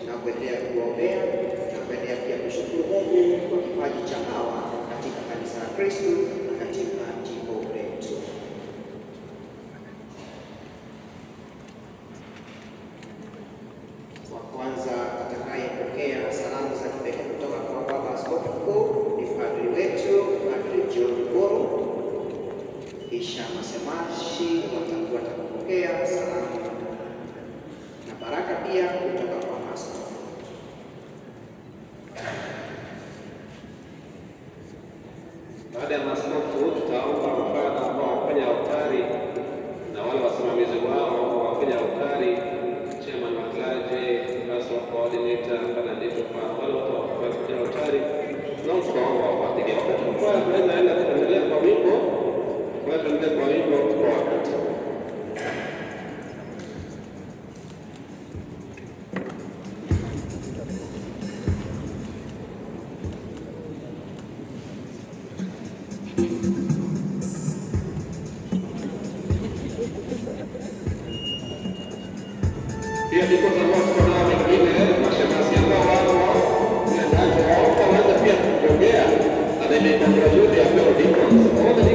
na kuendelea kuombea na kuendelea pia kushukuru Mungu kwa kipaji cha hawa katika kanisa la Kristo na katika jimbo letu. Wa kwanza atakayepokea salamu za kipekee kutoka kwa Baba Askofu Mkuu ni padri wetu, Padre John Ngoro. Kisha masemashi watakuwa watakupokea salamu na baraka pia kutoka kwa askofu. Baada ya maaskofu, tutaomba mababa ambao wafanya altari na wale wasimamizi wao wafanya altari, chairman wa clergy, pastor coordinator, benedicto, wale wafanya altari, na tutaomba wapatie. Wakati mfano tunaweza enda kuendelea kwa wimbo, kwa wakati. Pia tuko na watu wengine mashemasi ambao wao wanaweza pia kuongea, na ndio kwa ajili ya